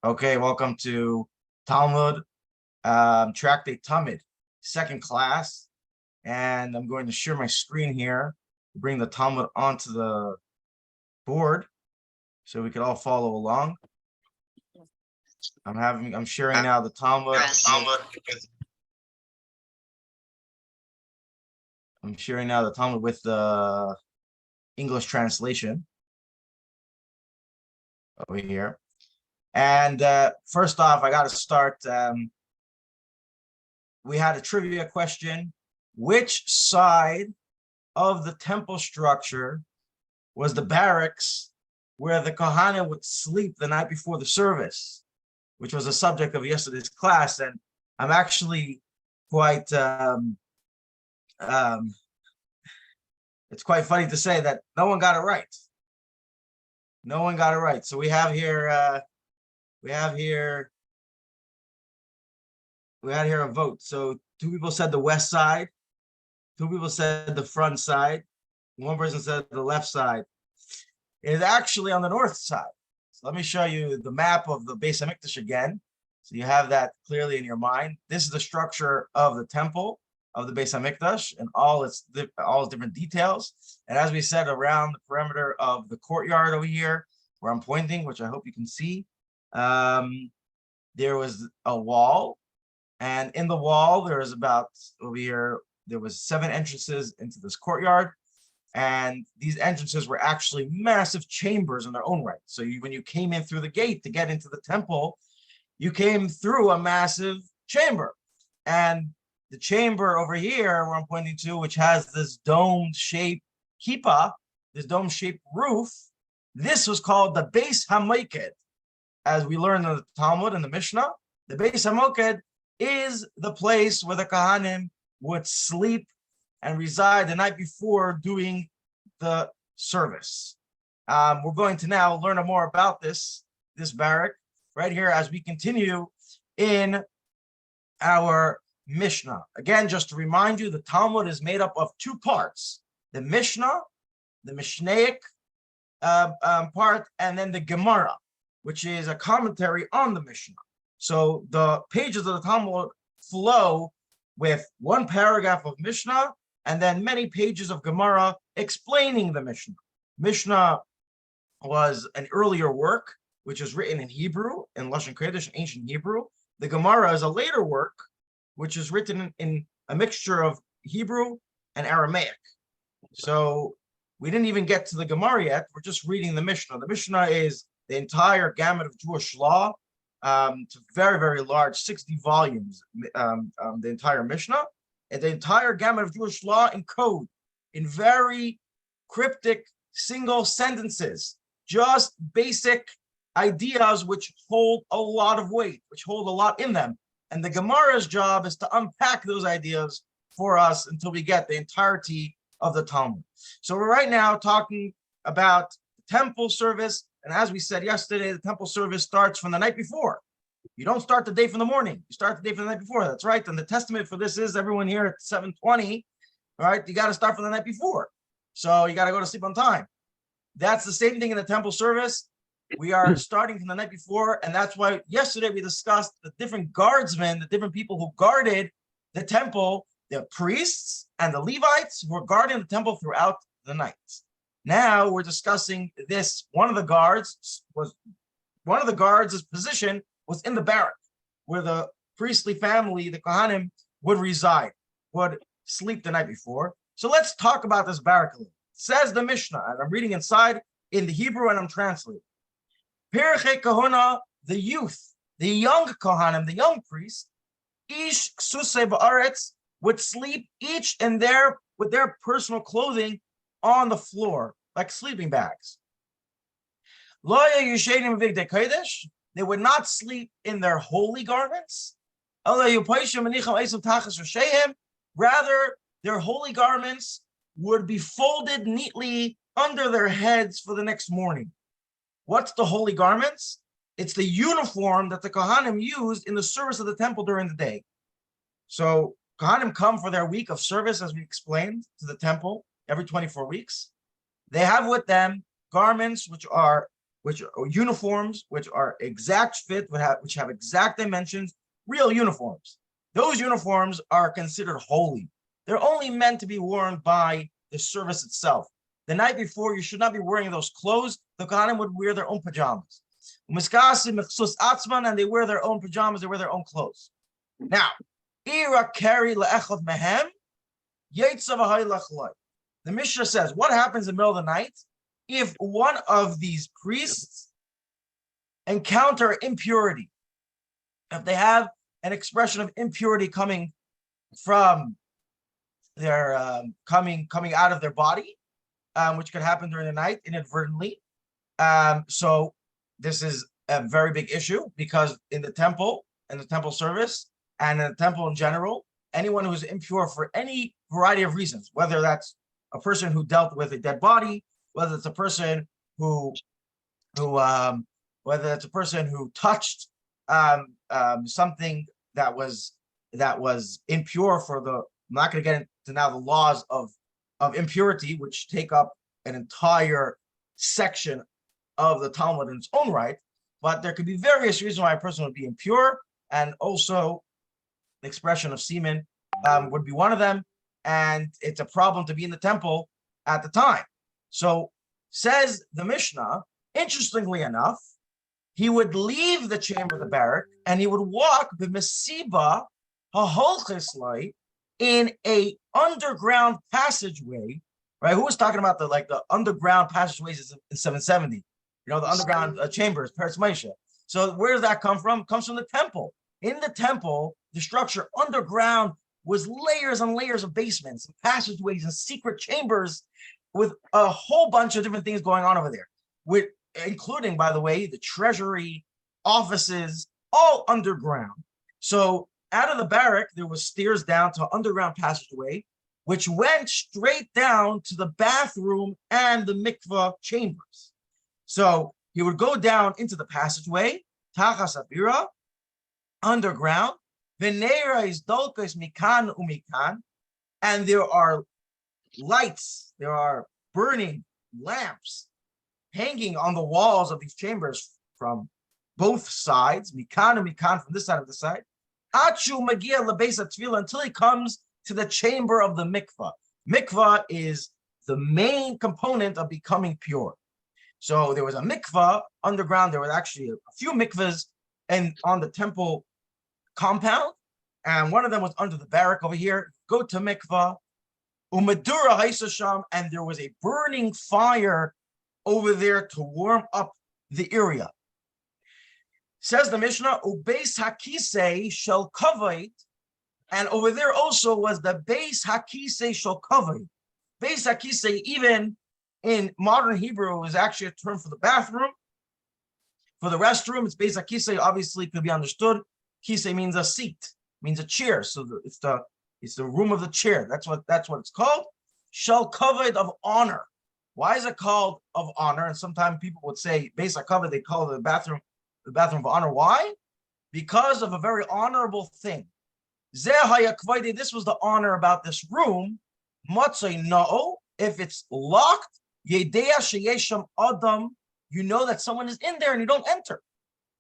Okay, welcome to Talmud Tractate Tamid, second class. And I'm going to share my screen here to bring the Talmud onto the board so we can all follow along. I'm sharing now the Talmud. I'm sharing now the Talmud with the English translation over here. And first off, I got to start. We had a trivia question. Which side of the temple structure was the barracks where the Kohanim would sleep the night before the service, which was the subject of yesterday's class? And I'm actually quite, it's quite funny to say that no one got it right. No one got it right. So we have here, we had here a vote. So 2 people said the west side, 2 people said the front side, 1 person said the left side. It's actually on the north side. So let me show you the map of the Beis HaMikdash again. So you have that clearly in your mind. This is the structure of the temple of the Beis HaMikdash and all its different details. And as we said, around the perimeter of the courtyard over here, where I'm pointing, which I hope you can see, there was a wall. And in the wall, there was about over here, there was 7 entrances into this courtyard. And these entrances were actually massive chambers in their own right. So when you came in through the gate to get into the temple, you came through a massive chamber. And the chamber over here, where I'm pointing to, which has this dome-shaped kippah, this dome-shaped roof, this was called the Beis HaMoked. As we learned in the Talmud and the Mishna, the Beis HaMoked is the place where the Kohanim would sleep and reside the night before doing the service. We're going to now learn more about this barrack right here as we continue in our Mishnah. Again, just to remind you, the Talmud is made up of 2 parts: the Mishnah, the Mishnaic part, and then the Gemara, which is a commentary on the Mishnah. So the pages of the Talmud flow with 1 paragraph of Mishnah and then many pages of Gemara explaining the Mishnah. Mishnah was an earlier work, which is written in Hebrew, in Lashon Kodesh, ancient Hebrew. The Gemara is a later work, which is written in a mixture of Hebrew and Aramaic. So we didn't even get to the Gemara yet. We're just reading the Mishnah. The Mishnah is the entire gamut of Jewish law. It's very, very large, 60 volumes, the entire Mishnah, and the entire gamut of Jewish law in code, in very cryptic single sentences, just basic ideas which hold a lot of weight, which hold a lot in them. And the Gemara's job is to unpack those ideas for us until we get the entirety of the Talmud. So we're right now talking about the temple service. And as we said yesterday, the temple service starts from the night before. You don't start the day from the morning. You start the day from the night before. That's right. And the testament for this is everyone here at 7:20. All right. You got to start from the night before. So you got to go to sleep on time. That's the same thing in the temple service. We are starting from the night before. And that's why yesterday we discussed the different guardsmen, the different people who guarded the temple, the priests and the Levites who were guarding the temple throughout the night. Now we're discussing this. One of the guards' position was in the barrack, where the priestly family, the Kohanim, would reside, would sleep the night before. So let's talk about this barrack a little. It says the Mishnah, and I'm reading inside in the Hebrew and I'm translating. Pirchei Kahuna, the youth, the young Kohanim, the young priest, ish ksusei ba'aretz, would sleep each in with their personal clothing on the floor, like sleeping bags. They would not sleep in their holy garments. Rather, their holy garments would be folded neatly under their heads for the next morning. What's the holy garments? It's the uniform that the Kohanim used in the service of the temple during the day. So Kohanim come for their week of service, as we explained, to the temple every 24 weeks. They have with them garments which are which are uniforms, which are exact fit, which have exact dimensions, real uniforms. Those uniforms are considered holy. They're only meant to be worn by the service itself. The night before, you should not be wearing those clothes. The Kohanim would wear their own pajamas. And they wear their own pajamas, they wear their own clothes. Now, the Mishna says, what happens in the middle of the night if one of these priests encounter impurity? If they have an expression of impurity coming from their coming out of their body, which could happen during the night inadvertently. So this is a very big issue, because in the temple service, and in the temple in general, anyone who is impure for any variety of reasons, whether that's a person who dealt with a dead body, whether it's a person who whether it's a person who touched something that was impure for the, I'm not going to get into now the laws of impurity, which take up an entire section of the Talmud in its own right, but there could be various reasons why a person would be impure, and also the expression of semen would be one of them, and it's a problem to be in the temple at the time. So says the Mishnah, interestingly enough, he would leave the chamber of the barrack and he would walk the Mesiba Haholchislai in a underground passageway, right? Who was talking about the underground passageways in 770? The underground chambers, Peretz Moshe. So where does that come from? It comes from the temple. In the temple, the structure underground was layers and layers of basements, and passageways, and secret chambers with a whole bunch of different things going on over there, including, by the way, the treasury, offices, all underground. So out of the barrack, there was stairs down to an underground passageway, which went straight down to the bathroom and the mikvah chambers. So he would go down into the passageway, Tachas Abira, underground. Venera is dolkos mikan umikan, and there are lights, there are burning lamps hanging on the walls of these chambers from both sides, mikan and mikan, from this side of the side. Achu magia lebesa tefillah, until he comes to the chamber of the mikvah. Mikvah is the main component of becoming pure. So there was a mikvah underground. There was actually a few mikvahs on the temple compound, and one of them was under the barrack over here. Go to mikvah, umadura haisasham, and there was a burning fire over there to warm up the area. Says the Mishnah, ubeis hakisei shel kavait, and over there also was the beis hakisei shel kavait. Beis hakisei, even in modern Hebrew, is actually a term for the bathroom. For the restroom, it's beis hakisei. Obviously, could be understood. Kisei means a seat, means a chair. So it's the room of the chair. That's what it's called. Shel kavod, of honor. Why is it called of honor? And sometimes people would say beis hakavod, they call it the bathroom of honor. Why? Because of a very honorable thing. This was the honor about this room. Matzai no, if it's locked, yedea sheyesham adam, you know that someone is in there and you don't enter.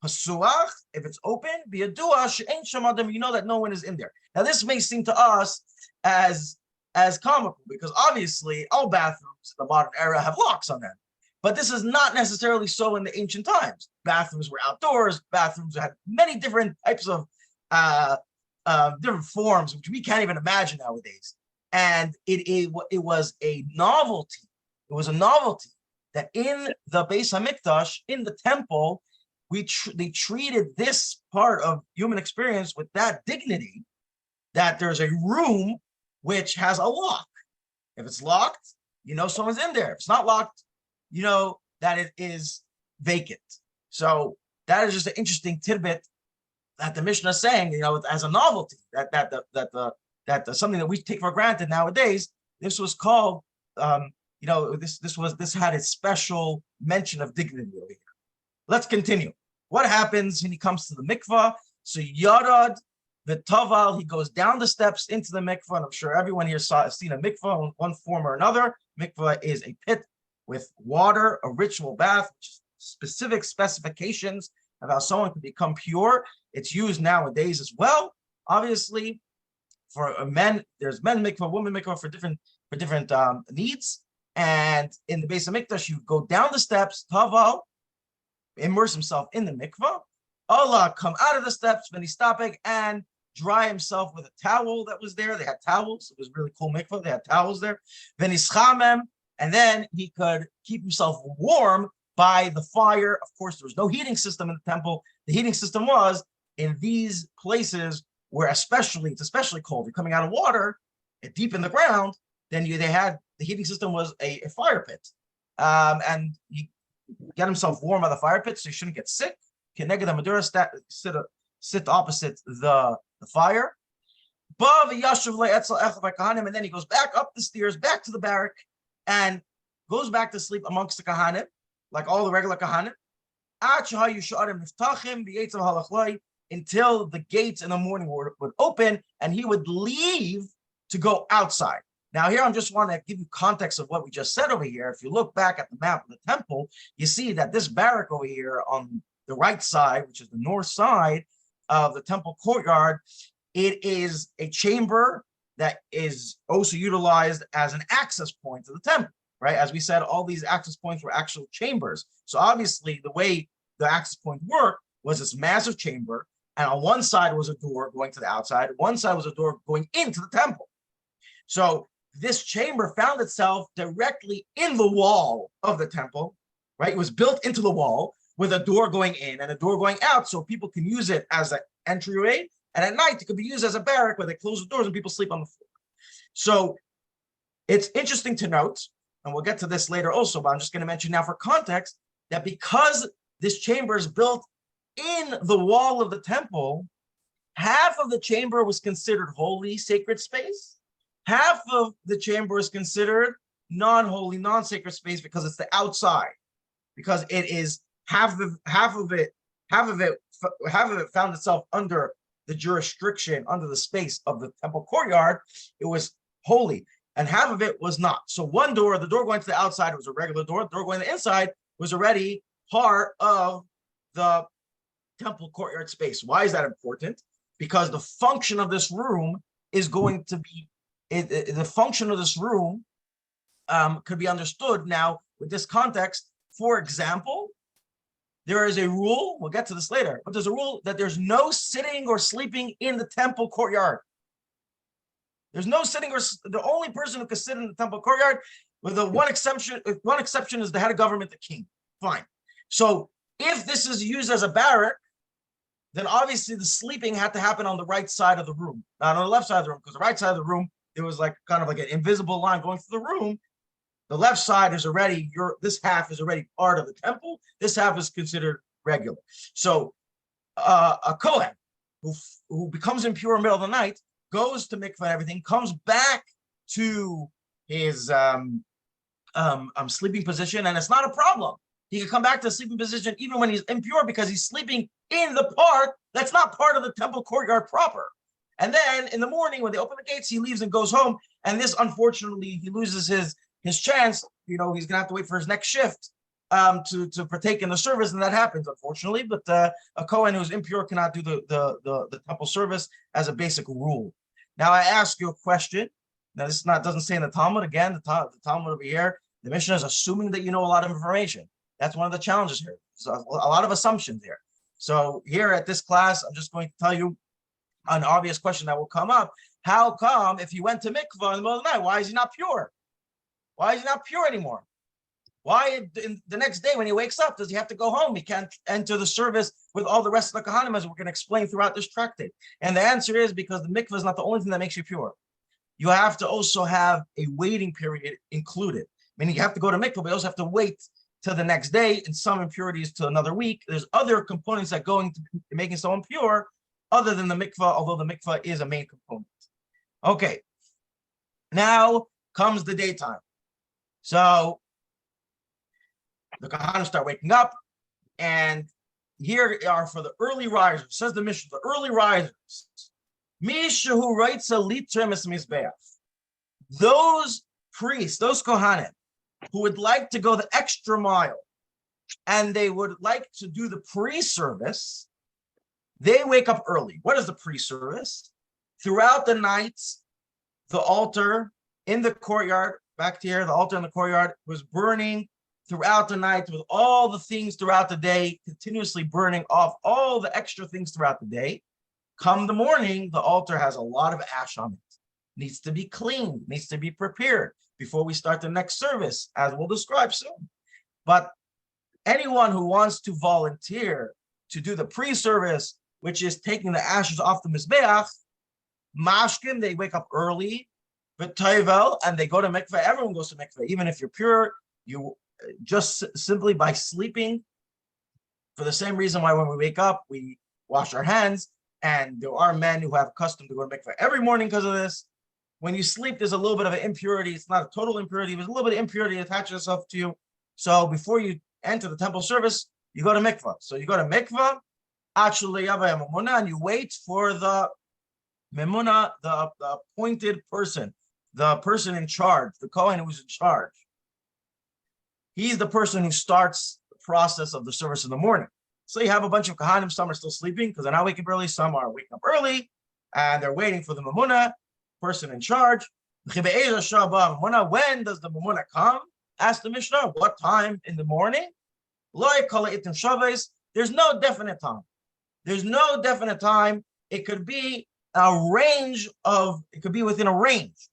Pasuach, if it's open, biyadua she'ein sham adam, you know that no one is in there. Now this may seem to us as comical, because obviously all bathrooms in the modern era have locks on them. But this is not necessarily so in the ancient times. Bathrooms were outdoors. Bathrooms had many different types of different forms, which we can't even imagine nowadays. And it was a novelty. It was a novelty that in the Beis Hamikdash, in the temple, they treated this part of human experience with that dignity, that there's a room which has a lock. If it's locked, you know someone's in there. If it's not locked, you know that it is vacant. So that is just an interesting tidbit that the Mishnah is saying, you know, as a novelty, that something that we take for granted nowadays. This was called, this had a special mention of dignity over here. Let's continue. What happens when he comes to the mikvah? So Yarad v'taval, he goes down the steps into the mikvah, and I'm sure everyone here has seen a mikvah in one form or another. Mikvah is a pit with water, a ritual bath, which is specific specifications of how someone can become pure. It's used nowadays as well. Obviously, for men, there's men mikvah, women mikvah for different needs. And in the base of mikdash, you go down the steps, tavo, immerse himself in the mikvah. Allah come out of the steps, venistapek, and dry himself with a towel that was there. They had towels. It was really cool mikvah. They had towels there. Venischamem, and then he could keep himself warm by the fire. Of course, there was no heating system in the temple. The heating system was in these places where it's especially cold. You're coming out of water, deep in the ground. Then they had the heating system was a fire pit, and he get himself warm by the fire pit, so he shouldn't get sick. Keneged Madura sit opposite the fire. And then he goes back up the stairs, back to the barrack, and goes back to sleep amongst the Kohanim, like all the regular Kohanim, until the gates in the morning would open, and he would leave to go outside. Now here I just want to give you context of what we just said over here. If you look back at the map of the temple, you see that this barrack over here on the right side, which is the north side of the temple courtyard, it is a chamber that is also utilized as an access point to the temple, right? As we said, all these access points were actual chambers. So obviously the way the access point worked was this massive chamber, and on one side was a door going to the outside, one side was a door going into the temple. So this chamber found itself directly in the wall of the temple, right? It was built into the wall with a door going in and a door going out, so people can use it as an entryway. And at night, it could be used as a barrack where they close the doors and people sleep on the floor. So it's interesting to note, and we'll get to this later also, but I'm just going to mention now for context, that because this chamber is built in the wall of the temple, half of the chamber was considered holy, sacred space. Half of the chamber is considered non-holy, non-sacred space because it's the outside, because it is half of it found itself under the jurisdiction, under the space of the temple courtyard. It was holy, and half of it was not. So one door, the door going to the outside, was a regular door. The door going to the inside was already part of the temple courtyard space. Why is that important? Because the function of this room is going to be the function of this room could be understood now with this context. For example, there is a rule, we'll get to this later, but there's a rule that there's no sitting or sleeping in the temple courtyard. There's no sitting, or the only person who can sit in the temple courtyard, with the one exception is the head of government, the king. Fine. So if this is used as a barrack, then obviously the sleeping had to happen on the right side of the room, not on the left side of the room, because the right side of the room, there was like kind of like an invisible line going through the room. The left side is already, this half is already part of the temple. This half is considered regular. So a Kohen who becomes impure in the middle of the night, goes to mikvah and everything, comes back to his sleeping position, and it's not a problem. He can come back to the sleeping position even when he's impure, because he's sleeping in the part that's not part of the temple courtyard proper. And then in the morning, when they open the gates, he leaves and goes home. And this, unfortunately, he loses his chance. You know, he's gonna have to wait for his next shift to partake in the service, and that happens, unfortunately. But a Kohen who's impure cannot do the temple service as a basic rule. Now I ask you a question. Now this doesn't say in the Talmud. Again, the Talmud over here, the Mishna is assuming that you know a lot of information. That's one of the challenges here. So a lot of assumptions here. So here at this class, I'm just going to tell you an obvious question that will come up. How come if he went to mikvah in the middle of the night, why is he not pure? Why is he not pure anymore? Why in the next day when he wakes up, does he have to go home? He can't enter the service with all the rest of the Kohanim, as we're going to explain throughout this tractate. And the answer is because the mikvah is not the only thing that makes you pure. You have to also have a waiting period included. Meaning you have to go to mikvah, but you also have to wait till the next day, and some impurities to another week. There's other components that go into making someone pure other than the mikvah, although the mikvah is a main component. Okay, now comes the daytime. So the Kohanim start waking up, and here are for the early risers. Says the Mishna, the early risers. Mishahu writes a liter mizbeach. Those priests, those Kohanim, who would like to go the extra mile and they would like to do the pre-service, they wake up early. What is the pre-service? Throughout the night, the altar in the courtyard, back to here, the altar in the courtyard was burning throughout the night with all the things throughout the day, continuously burning off all the extra things throughout the day. Come the morning, the altar has a lot of ash on it. Needs to be cleaned, needs to be prepared before we start the next service, as we'll describe soon. But anyone who wants to volunteer to do the pre-service, which is taking the ashes off the Mizbeach, mashkim, they wake up early, but toivel, and they go to mikveh. Everyone goes to mikveh, even if you're pure. You just simply by sleeping, for the same reason why when we wake up, we wash our hands, and there are men who have custom to go to mikveh every morning because of this. When you sleep, there's a little bit of an impurity. It's not a total impurity. There's a little bit of impurity attaches itself to you. So before you enter the temple service, you go to mikveh. So you go to mikveh, actually, and you wait for the memuna, the appointed person, the person in charge, the Kohen who's in charge. He's the person who starts the process of the service in the morning. So you have a bunch of Kohanim, some are still sleeping because they're not waking up early, some are waking up early, and they're waiting for the memuna, person in charge. When does the memuna come? Ask the Mishnah, what time in the morning? There's no definite time. There's no definite time. It could be a range of, it could be within a range.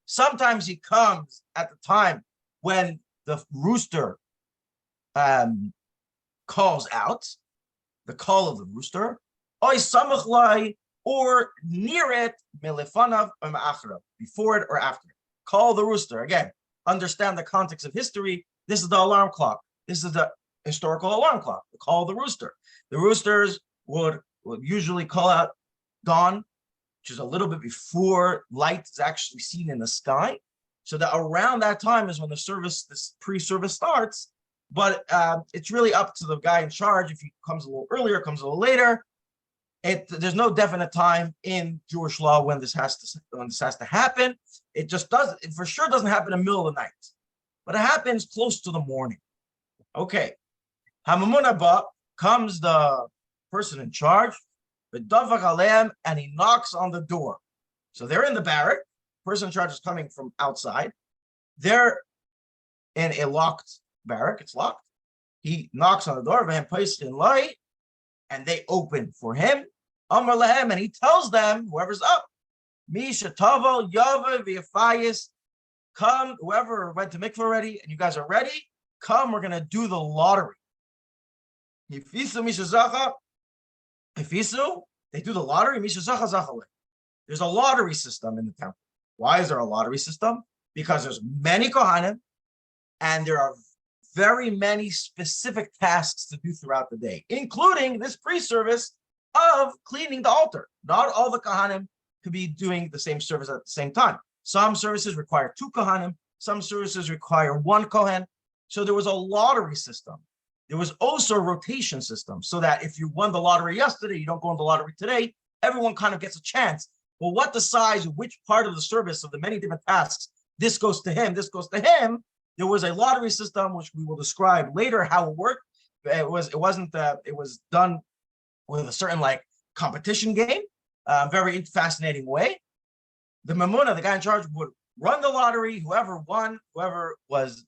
Sometimes he comes at the time when the rooster calls out, the call of the rooster, or near it, before it or after it. Call the rooster. Again, understand the context of history. This is the alarm clock. This is the historical alarm clock. The call of the rooster. The roosters would usually call out dawn, which is a little bit before light is actually seen in the sky. So that around that time is when the service, this pre-service starts. But it's really up to the guy in charge. If he comes a little earlier, comes a little later. There's no definite time in Jewish law when this has to happen. It just doesn't. It for sure doesn't happen in the middle of the night, but it happens close to the morning. Okay, Hamamuna comes the person in charge, and he knocks on the door. So they're in the barrack. Person in charge is coming from outside. They're in a locked barrack. It's locked. He knocks on the door, and they open for him. Amar lehem, and he tells them, whoever's up, Misha Tavo, Yava, Viafayis, come, whoever went to mikveh already, and you guys are ready, come, we're gonna do the lottery. Ifisu, Misha Zacha, Ifisu, they do the lottery, Misha Zacha Zachale. There's a lottery system in the temple. Why is there a lottery system? Because there's many Kohanim, and there are very many specific tasks to do throughout the day, including this pre-service of cleaning the altar. Not all the Kohanim could be doing the same service at the same time. Some services require 2 Kohanim, some services require 1 Kohen. So there was a lottery system. There was also a rotation system, so that if you won the lottery yesterday, you don't go on the lottery today, everyone kind of gets a chance. Well, what decides which part of the service of the many different tasks, this goes to him, this goes to him. There was a lottery system, which we will describe later how it worked. It was done with a certain competition game, very fascinating way. The Mamuna, the guy in charge, would run the lottery. Whoever won, whoever won,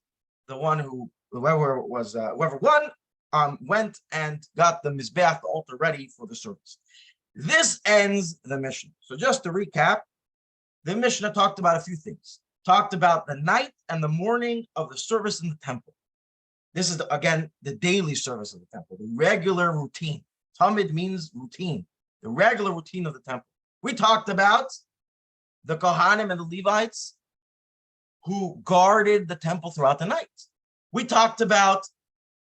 went and got the Mizbeach, the altar, ready for the service. This ends the Mishnah. So just to recap, the Mishnah talked about a few things. Talked about the night and the morning of the service in the temple. This is, again, the daily service of the temple, the regular routine. Tamid means routine, the regular routine of the temple. We talked about the Kohanim and the Levites who guarded the temple throughout the night. We talked about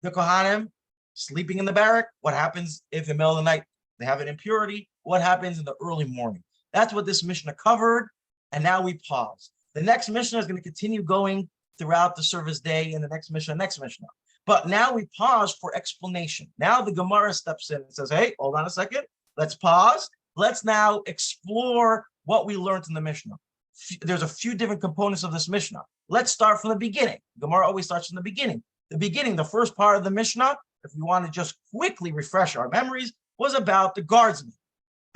the Kohanim sleeping in the barrack. What happens if in the middle of the night they have an impurity? What happens in the early morning? That's what this Mishnah covered. And now we pause. The next Mishnah is going to continue going throughout the service day in the next Mishnah. But now we pause for explanation. Now the Gemara steps in and says, hey, hold on a second. Let's pause. Let's now explore what we learned in the Mishnah. there's a few different components of this Mishnah. Let's start from the beginning. Gemara always starts from the beginning. The beginning, the first part of the Mishnah, if we want to just quickly refresh our memories, was about the guardsmen.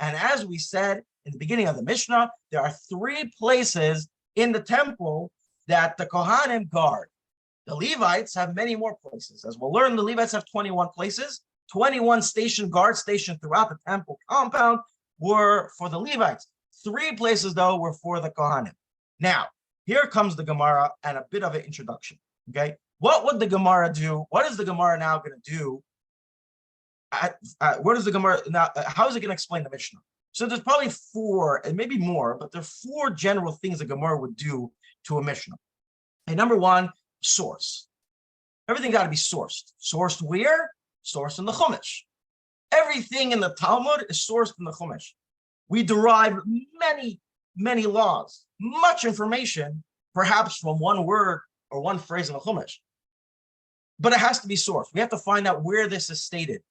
And as we said in the beginning of the Mishnah, there are 3 places in the temple that the Kohanim guard. The Levites have many more places. As we'll learn, the Levites have 21 places. 21 guards stationed throughout the temple compound were for the Levites. 3 places, though, were for the Kohanim. Now, here comes the Gemara and a bit of an introduction, okay? What would the Gemara do? What is the Gemara now going to do? What is the Gemara now? How is it going to explain the Mishnah? So there's probably 4, and maybe more, but there are 4 general things the Gemara would do to a Mishnah. And number 1, source. Everything got to be sourced. Sourced where? Sourced in the Chumash. Everything in the Talmud is sourced in the Chumash. We derive many laws, much information, perhaps from one word or one phrase in the Chumash. But it has to be sourced. We have to find out where this is stated.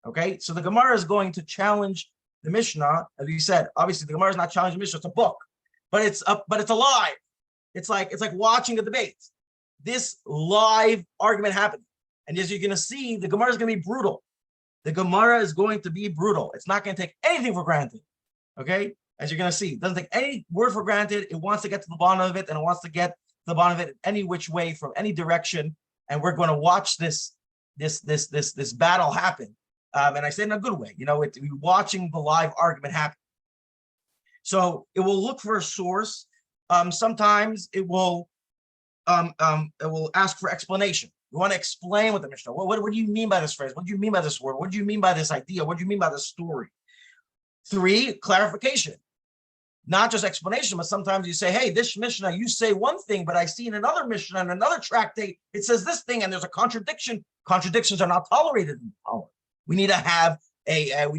Okay, so the Gemara is going to challenge the Mishnah. As we said, obviously the Gemara is not challenging the Mishnah; it's a book, but it's alive. It's like watching a debate. This live argument happened, and as you're going to see, the Gemara is going to be brutal. The Gemara is going to be brutal. It's not going to take anything for granted. Okay, as you're going to see, it doesn't take any word for granted. It wants to get to the bottom of it, and it wants to get to the bottom of it any which way from any direction. And we're going to watch this battle happen. And I say in a good way, we're watching the live argument happen. So it will look for a source. Sometimes it will ask for explanation. We want to explain what the Mishnah. What do you mean by this phrase? What do you mean by this word? What do you mean by this idea? What do you mean by this story? 3, clarification. Not just explanation, but sometimes you say, hey, this Mishnah, you say one thing, but I see in another Mishnah, in another tractate, it says this thing, and there's a contradiction. Contradictions are not tolerated in Talmud. We need to have we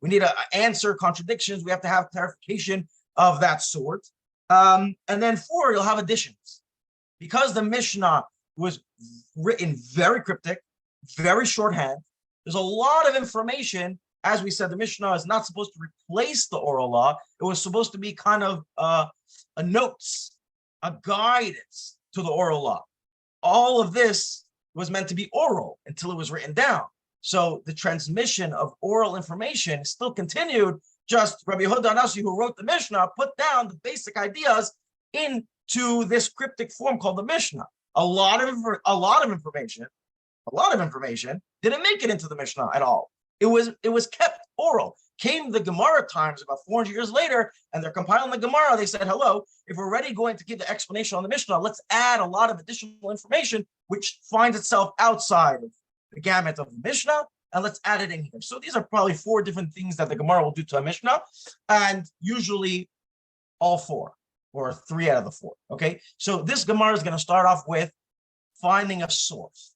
need to answer contradictions. We have to have clarification of that sort. And then 4, you'll have additions. Because the Mishnah was written very cryptic, very shorthand, there's a lot of information. As we said, the Mishnah is not supposed to replace the oral law. It was supposed to be kind of a notes, a guidance to the oral law. All of this was meant to be oral until it was written down. So the transmission of oral information still continued. Just Rabbi Yehuda Anasi, who wrote the Mishnah, put down the basic ideas into this cryptic form called the Mishnah. A lot of information didn't make it into the Mishnah at all. It was kept oral. Came the Gemara times about 400 years later, and they're compiling the Gemara. They said, hello, if we're already going to give the explanation on the Mishnah, let's add a lot of additional information which finds itself outside of the gamut of the Mishnah, and let's add it in here. So these are probably 4 different things that the Gemara will do to a Mishnah, and usually all 4 or 3 out of the 4. Okay, so this Gemara is going to start off with finding a source.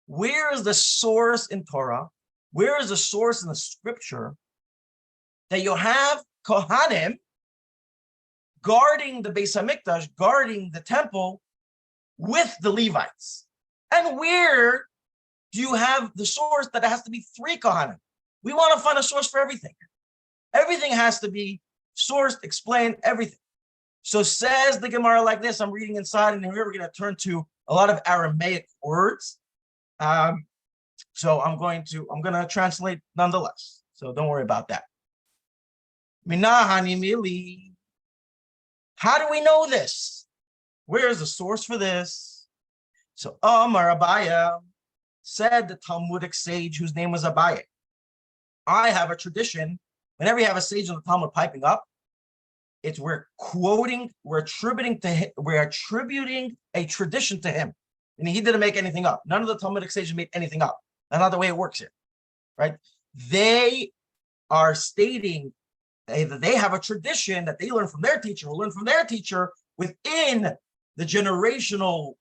Where is the source in Torah? Where is the source in the scripture that you have Kohanim guarding the Beis HaMikdash, guarding the temple with the Levites? And where do you have the source that it has to be 3 Kohanim? We want to find a source for everything. Everything has to be sourced, explained, everything. So says the Gemara like this. I'm reading inside, and here we're going to turn to a lot of Aramaic words. So I'm going to translate nonetheless. So don't worry about that. Minahani mili. How do we know this? Where's the source for this? So Amar Abaya, said the Talmudic sage whose name was Abaye. I have a tradition. Whenever you have a sage in the Talmud piping up, we're attributing a tradition to him. And he didn't make anything up. None of the Talmudic sages made anything up. That's not the way it works here, right? They are stating that they have a tradition that they learn from their teacher, who learned from their teacher within the generational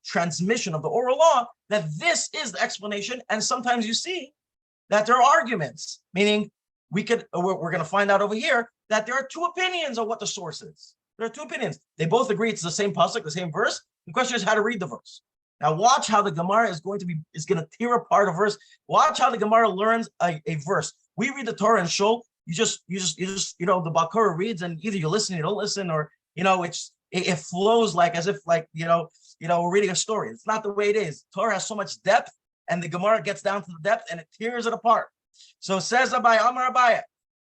transmission of the oral law, that this is the explanation. And sometimes you see that there are arguments, meaning we're going to find out over here that there are 2 opinions of what the source is. There are 2 opinions. They both agree it's the same pasuk, the same verse. The question is how to read the verse. Now watch how the Gemara is going to tear apart a verse. Watch how the Gemara learns a verse. We read the Torah in Shul. the Bakura reads, and either you listen, you don't listen, or it flows like as if we're reading a story. It's not the way it is. Torah has so much depth, and the Gemara gets down to the depth and it tears it apart. So says Abai, Amar Abai,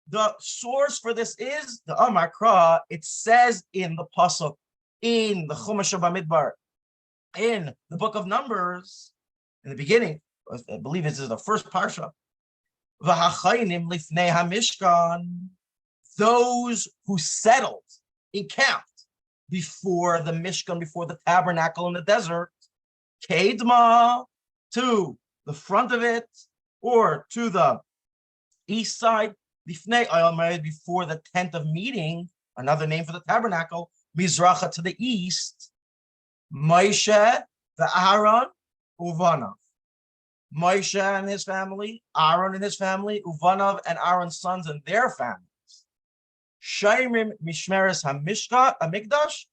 the source for this is the Amar Kra. It says in the pasuk in the Chumash Bamidbar, in the book of Numbers, in the beginning, I believe this is the first parsha. V'hachaynim lifnei hamishkan, those who settled, encamped before the Mishkan, before the tabernacle in the desert, Kedma, to the front of it, or to the east side, Lifnei Ayalmaid, before the tent of meeting, another name for the tabernacle, Mizracha, to the east, Moshe, the Aaron, Uvanav. Moshe and his family, Aaron and his family, Uvanav and Aaron's sons and their families. Shaimim Mishmeres Hamikdash,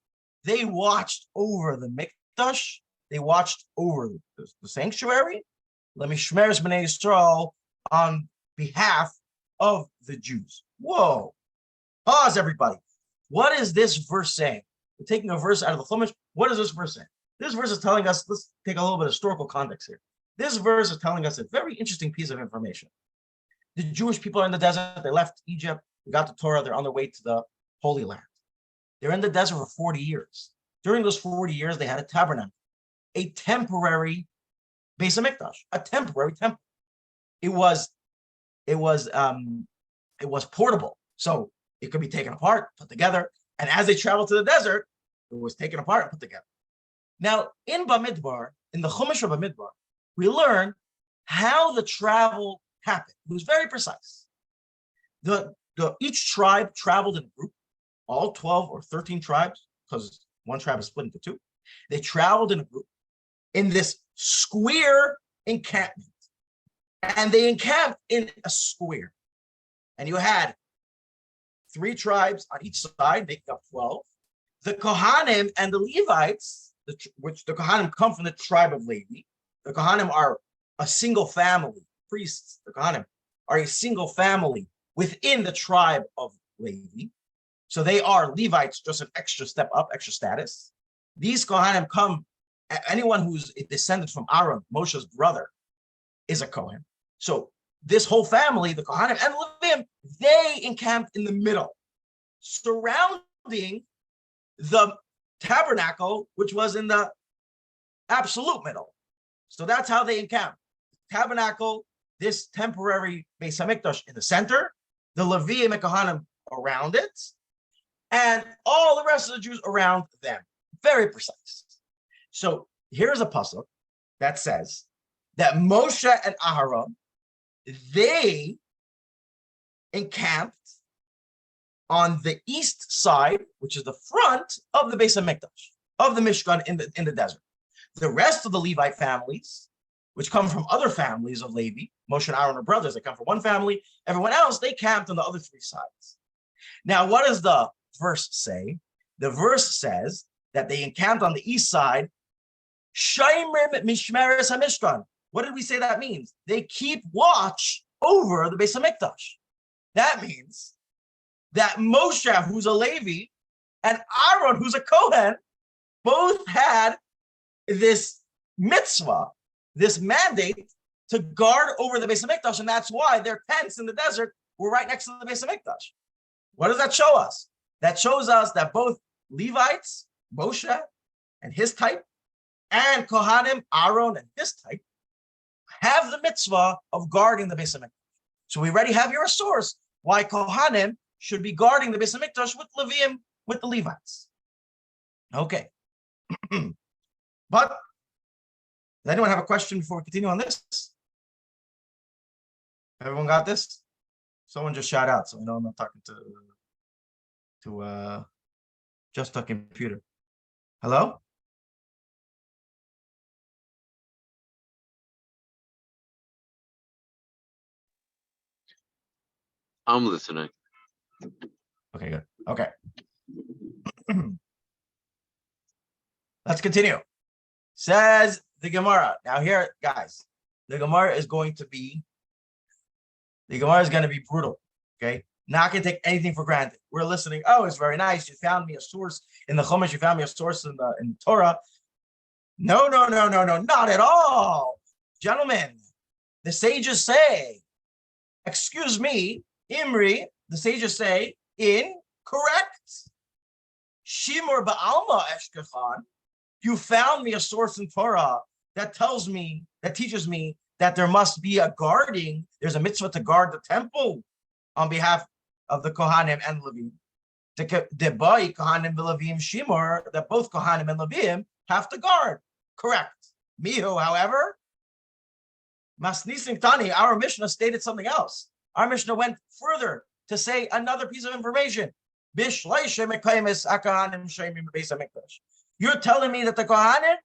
they watched over the Mikdash, they watched over the sanctuary, Lemishmeres B'nai Yisrael, on behalf of the Jews. Whoa. Pause, everybody. What is this verse saying? We're taking a verse out of the Chumash. What is this verse saying? This verse is telling us, let's take a little bit of historical context here. This verse is telling us a very interesting piece of information. The Jewish people are in the desert. They left Egypt. They got the Torah. They're on their way to the Holy Land. They're in the desert for 40 years. During those 40 years, they had a tabernacle, a temporary Beis HaMikdash, a temporary temple. It was portable, so it could be taken apart, put together. And as they traveled to the desert, it was taken apart and put together. Now, in Bamidbar, in the Chumash of Bamidbar, we learn how the travel happened. It was very precise. Each tribe traveled in a group, all 12 or 13 tribes, because one tribe is split into two. They traveled in a group in this square encampment. And they encamped in a square. And you had 3 tribes on each side, making up 12. The Kohanim and the Levites, which the Kohanim come from the tribe of Levi. The Kohanim are a single family. Priests, the Kohanim, are a single family within the tribe of Levi. So they are Levites, just an extra step up, extra status. These Kohanim come, anyone who's descended from Aaron, Moshe's brother, is a Kohen. So this whole family, the Kohanim and Levim, they encamped in the middle, surrounding the tabernacle, which was in the absolute middle. So that's how they encamped. Tabernacle, this temporary Beis HaMikdash in the center, the Levim and Kohanim around it, and all the rest of the Jews around them. Very precise. So here's a pasuk that says that Moshe and Aharon, they encamped on the east side, which is the front of the Beis HaMikdash, of the Mishkan in the desert. The rest of the Levite families, which come from other families of Levi, Moshe and Aaron are brothers, they come from one family. Everyone else, they camped on the other 3 sides. Now, what does the verse say? The verse says that they encamped on the east side. Shaimrim Mishmeres HaMishkan. What did we say that means? They keep watch over the Beis HaMikdash. That means that Moshe, who's a Levi, and Aaron, who's a Kohen, both had this mitzvah, this mandate to guard over the Beis HaMikdash, and that's why their tents in the desert were right next to the Beis HaMikdash. What does that show us? That shows us that both Levites, Moshe and his type, and Kohanim, Aaron and his type, have the mitzvah of guarding the Beis HaMikdash. So we already have here a source why Kohanim should be guarding the Beis HaMikdash with Levim, with the Levites. Okay. But does anyone have a question before we continue on this? Everyone got this? Someone just shout out, so I know I'm not talking to just a computer. Hello? I'm listening. Okay, good. Okay. Let's continue. Says the Gemara. Now here, guys, the Gemara is going to be brutal. Okay. Not going to take anything for granted. We're listening. Oh, it's very nice. You found me a source in the Chumash. You found me a source in the Torah. No, not at all. Gentlemen, the sages say, excuse me, Imri, the sages say, incorrect. Shimur ba'alma eshkechan, you found me a source in Torah that teaches me that there must be a guarding. There's a mitzvah to guard the temple on behalf of the Kohanim and Levim. The boy Kohanim Levim Shimur, that both Kohanim and Levim have to guard. Correct. Mihu, however, Masnisim Tani, our Mishnah stated something else. Our Mishnah went further to say another piece of information. You're telling me that the Kohanim,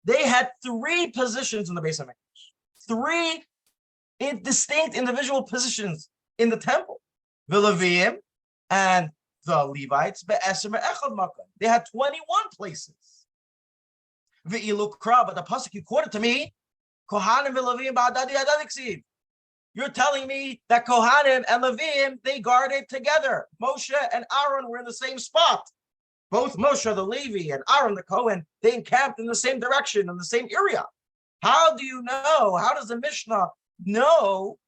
they had 3 positions in the Beis HaMikdash, 3 distinct individual positions in the temple. The Levim and the Levites, they had 21 places. But the pasuk you quoted to me, Kohanim v'Levim ba'adadi adadiksiv. You're telling me that Kohanim and Levim, they guarded together. Moshe and Aaron were in the same spot. Both Moshe the Levi and Aaron the Cohen, they encamped in the same direction, in the same area. How do you know? How does the Mishnah know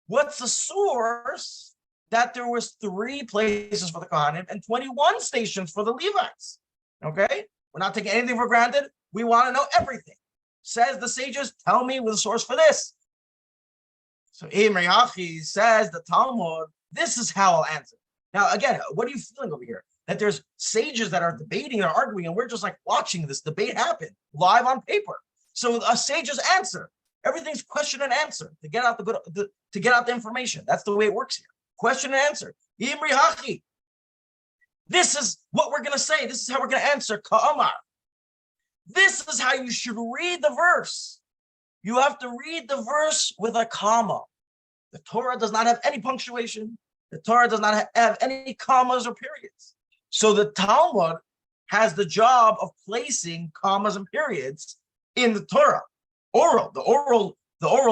what's the source that there was 3 places for the Kohanim and 21 stations for the Levites? Okay? We're not taking anything for granted. We want to know everything. Says the sages, tell me the source for this. So Imri Hachi says the Talmud, this is how I'll answer. Now, again, what are you feeling over here? That there's sages that are debating or arguing, and we're just like watching this debate happen live on paper. So a sage's answer, everything's question and answer to get out the information. That's the way it works here. Question and answer. Imri Hachi. This is what we're going to say. This is how we're going to answer. Ka'amar. This is how you should read the verse. You have to read the verse with a comma. The Torah does not have any punctuation. The Torah does not have any commas or periods. So the Talmud has the job of placing commas and periods in the Torah. The oral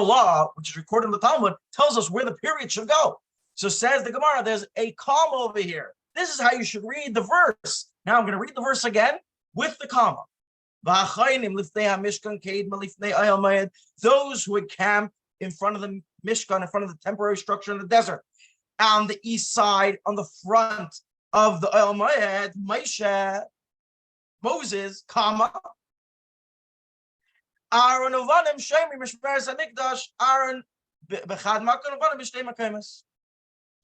law, which is recorded in the Talmud, tells us where the period should go. So says the Gemara, there's a comma over here. This is how you should read the verse. Now I'm going to read the verse again with the comma. Those who encamp in front of the Mishkan, in front of the temporary structure in the desert, on the east side, on the front of the Oil Moed, Moses, comma, Aaron Ovanim, Shemi, Mishmeres HaMikdash, Aaron, Bechad Makon Ovanim, B'shtei Makemes.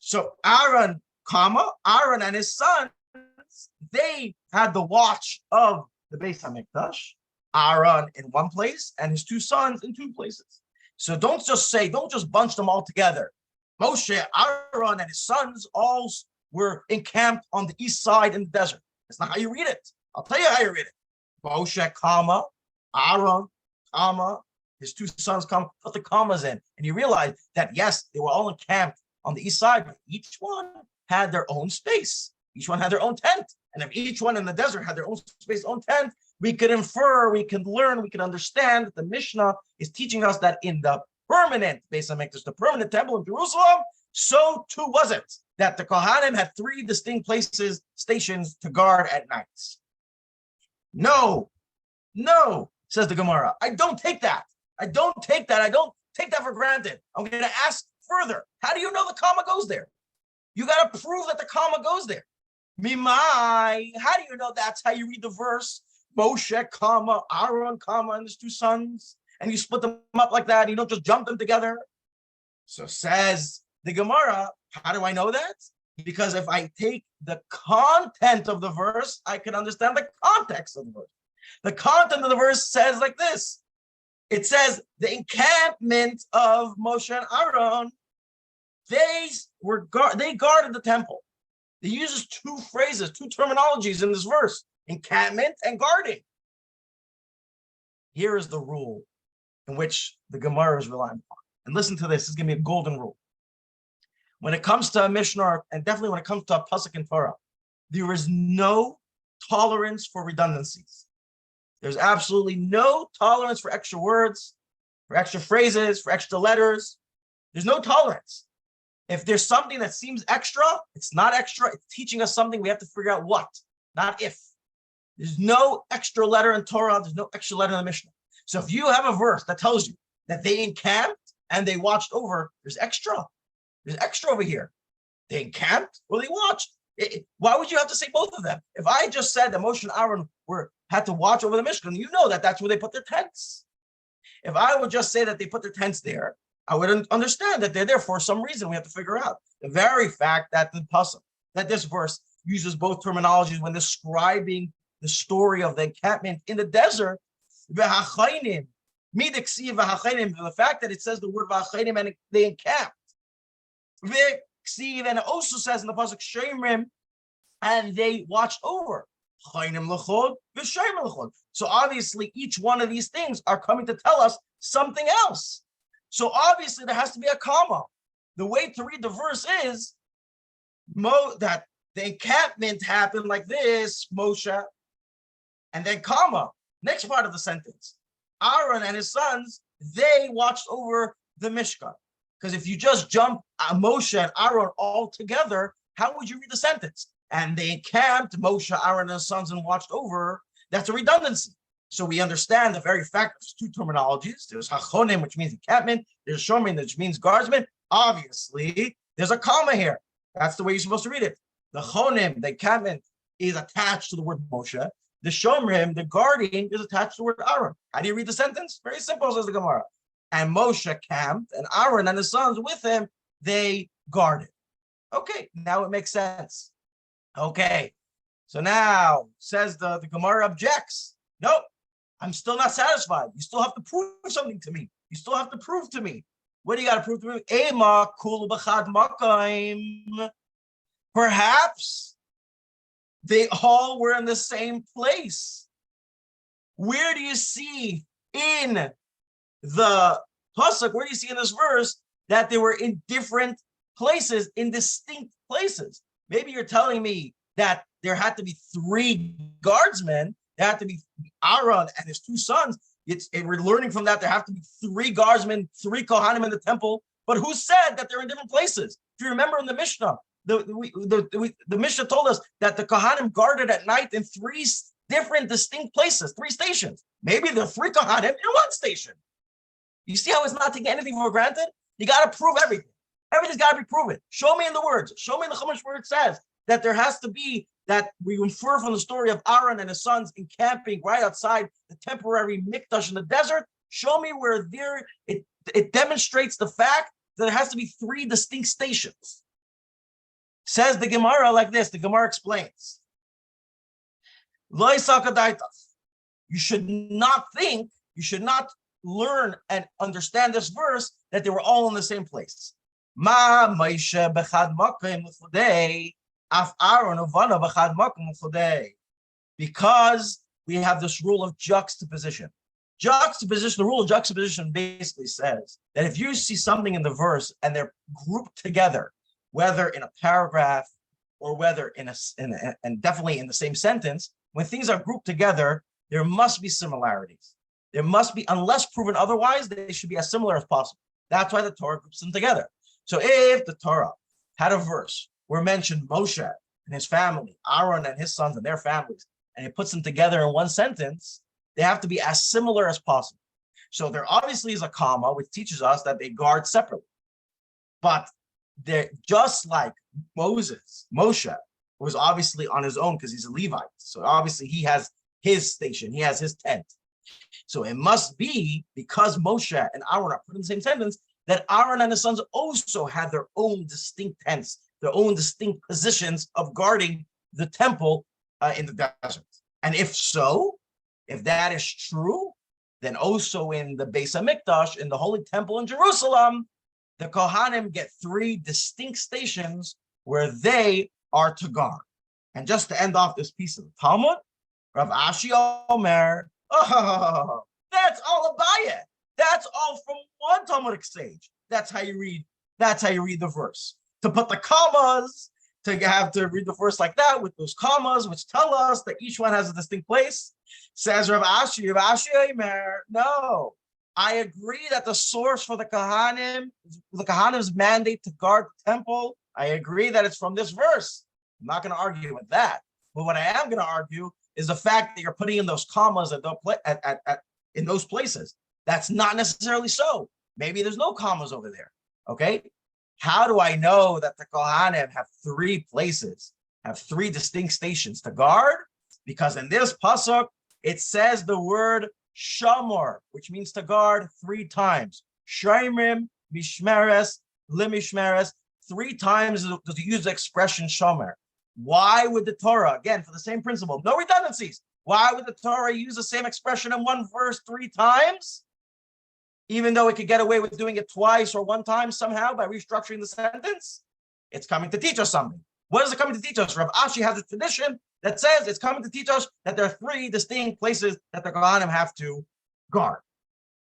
So Aaron, comma, Aaron and his sons, they had the watch of the Beis HaMikdash, Aaron in one place and his 2 sons in 2 places. So don't just bunch them all together. Moshe, Aaron, and his sons all were encamped on the east side in the desert. That's not how you read it. I'll tell you how you read it. Moshe, comma, Aaron, comma, his 2 sons, comma, put the commas in. And you realize that, yes, they were all encamped on the east side, but each one had their own space. Each one had their own tent. And if each one in the desert had their own space, own tent, we could infer, we could learn, we could understand that the Mishnah is teaching us that in the permanent Beis HaMikdash, the permanent temple in Jerusalem, so too was it that the Kohanim had 3 distinct stations to guard at nights. No, says the Gemara. I don't take that. I don't take that for granted. I'm going to ask further. How do you know the comma goes there? You got to prove that the comma goes there. Mimai, how do you know that's how you read the verse? Moshe, comma, Aaron, comma, and his 2 sons. And you split them up like that. You don't just jump them together. So says the Gemara, how do I know that? Because if I take the content of the verse, I can understand the context of the verse. The content of the verse says like this. It says the encampment of Moshe and Aaron, they guarded the temple. It uses 2 phrases, 2 terminologies in this verse, encampment and guarding. Here is the rule in which the Gemara is relying upon. And listen to this, this is going to be a golden rule. When it comes to a Mishnah, and definitely when it comes to a Pasuk in Torah, there is no tolerance for redundancies. There's absolutely no tolerance for extra words, for extra phrases, for extra letters. There's no tolerance. If there's something that seems extra, it's not extra. It's teaching us something. We have to figure out what, not if. There's no extra letter in Torah. There's no extra letter in the Mishnah. So if you have a verse that tells you that they encamped and they watched over, there's extra. There's extra over here. They encamped or they watched. Why would you have to say both of them? If I just said that Moshe and Aaron had to watch over the Mishkan, you know that that's where they put their tents. If I would just say that they put their tents there, I would understand that they're there for some reason. We have to figure out the very fact that this verse uses both terminologies when describing the story of the encampment in the desert. The fact that it says the word v'achayim and they encamped. And it also says in the pasuk Shemrim, and they watched over. So obviously, each one of these things are coming to tell us something else. So obviously, there has to be a comma. The way to read the verse is that the encampment happened like this, Moshe, and then comma. Next part of the sentence, Aaron and his sons, they watched over the Mishkan. Because if you just jump Moshe and Aaron all together, how would you read the sentence? And they encamped Moshe, Aaron, and his sons and watched over. That's a redundancy. So we understand the very fact there's two terminologies. There's Hachonim, which means encampment. There's Shomrim, which means guardsmen. Obviously, there's a comma here. That's the way you're supposed to read it. The Chonim, the encampment, is attached to the word Moshe. The Shomrim, the guarding, is attached to the word Aaron. How do you read the sentence? Very simple, says the Gemara. And Moshe camped, and Aaron and his sons with him, they guarded. Okay, now it makes sense. Okay, so now, says the Gemara objects. Nope, I'm still not satisfied. You still have to prove something to me. You still have to prove to me. What do you got to prove to me? Ema kul b'chad makayim. Perhaps they all were in the same place. Where do you see in the pasuk, where do you see in this verse that they were in different places, in distinct places? Maybe you're telling me that there had to be 3 guardsmen. There had to be Aaron and his 2 sons. We're learning from that there have to be 3 guardsmen, 3 Kohanim in the temple. But who said that they're in different places? If you remember in the Mishnah, the Mishnah told us that the Kohanim guarded at night in 3 different distinct places, 3 stations. Maybe there are 3 Kohanim in 1 station. You see how it's not taking anything for granted? You got to prove everything. Everything's got to be proven. Show me in the words. Show me in the Chumash where it says that there has to be, that we infer from the story of Aaron and his sons encamping right outside the temporary mikdash in the desert. Show me where there it demonstrates the fact that there has to be 3 distinct stations. Says the Gemara like this. The Gemara explains. You should not think, you should not learn and understand this verse that they were all in the same place. Because we have this rule of juxtaposition. The rule of juxtaposition basically says that if you see something in the verse and they're grouped together, whether in a paragraph or whether and definitely in the same sentence, when things are grouped together, there must be similarities. There must be, unless proven otherwise, they should be as similar as possible. That's why the Torah groups them together. So if the Torah had a verse where mentioned Moshe and his family, Aaron and his sons and their families, and it puts them together in one sentence, they have to be as similar as possible. So there obviously is a comma, which teaches us that they guard separately. But they're just like Moshe was obviously on his own because he's a Levite. So obviously he has his station, he has his tent. So it must be because Moshe and Aaron are put in the same sentence that Aaron and his sons also had their own distinct tents, their own distinct positions of guarding the temple in the desert. And if so, if that is true, then also in the Beis HaMikdash, in the Holy Temple in Jerusalem, the Kohanim get 3 distinct stations where they are to guard. And just to end off this piece of the Talmud, Rav Ashi Omer, oh, that's all Abaye. That's all from one Talmudic sage. That's how you read. That's how you read the verse. To put the commas, to have to read the verse like that with those commas, which tell us that each one has a distinct place. Says Rav Ashi Omer, no. I agree that the source for the Kohanim's mandate to guard the temple, I agree that it's from this verse. I'm not going to argue with that. But what I am going to argue is the fact that you're putting in those commas in those places. That's not necessarily so. Maybe there's no commas over there. Okay. How do I know that the Kohanim have 3 places, have 3 distinct stations to guard? Because in this pasuk, it says the word shamor, which means to guard 3 times. Shomrim, mishmeres, limishmeres. 3 times does it use the expression shomer. Why would the Torah, again, for the same principle, no redundancies, why would the Torah use the same expression in one verse 3 times? Even though it could get away with doing it twice or 1 time somehow by restructuring the sentence? It's coming to teach us something. What is it coming to teach us? Rav Ashi has a tradition that says it's coming to teach us that there are 3 distinct places that the Kohanim have to guard.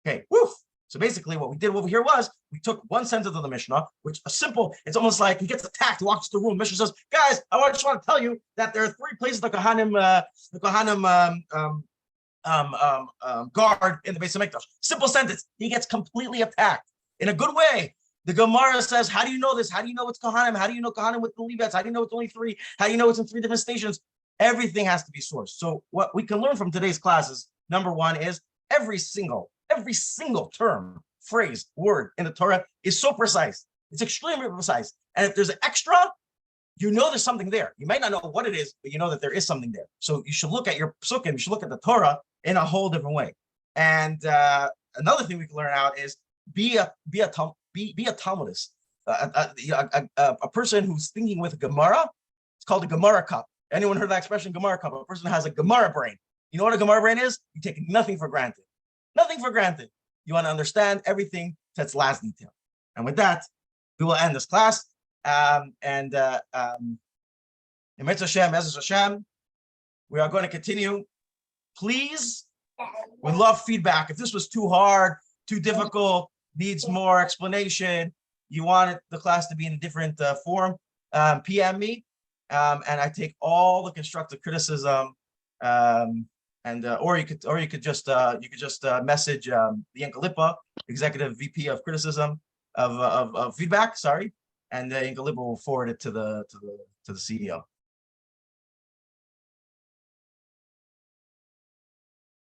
Okay, woof. So basically what we did over here was we took one sentence of the Mishnah, which a simple, it's almost like he gets attacked, he walks to the room. Mishnah says, guys, I just want to tell you that there are 3 places the Kohanim guard in the Beis Hamikdash. Simple sentence. He gets completely attacked in a good way. The Gemara says, how do you know this? How do you know it's Kohanim? How do you know Kohanim with the Levites? How do you know it's only 3? How do you know it's in 3 different stations? Everything has to be sourced. So what we can learn from today's class is, number 1 is every single term, phrase, word in the Torah is so precise. It's extremely precise. And if there's an extra, you know there's something there. You might not know what it is, but you know that there is something there. So you should look at your psukim, you should look at the Torah in a whole different way. And another thing we can learn out is be a Talmudist. A person who's thinking with a Gemara, it's called a Gemara cup. Anyone heard that expression, Gemara cup? A person has a Gemara brain. You know what a Gemara brain is? You take nothing for granted. Nothing for granted. You want to understand everything to its last detail. And with that, we will end this class. In Mitzvah Hashem, we are going to continue. Please, we love feedback. If this was too hard, too difficult, needs more explanation, you want the class to be in a different form, PM me, and I take all the constructive criticism. Or you could just message the Yankalippa, executive VP of criticism of feedback. Sorry, and Yankalippa will forward it to the CEO.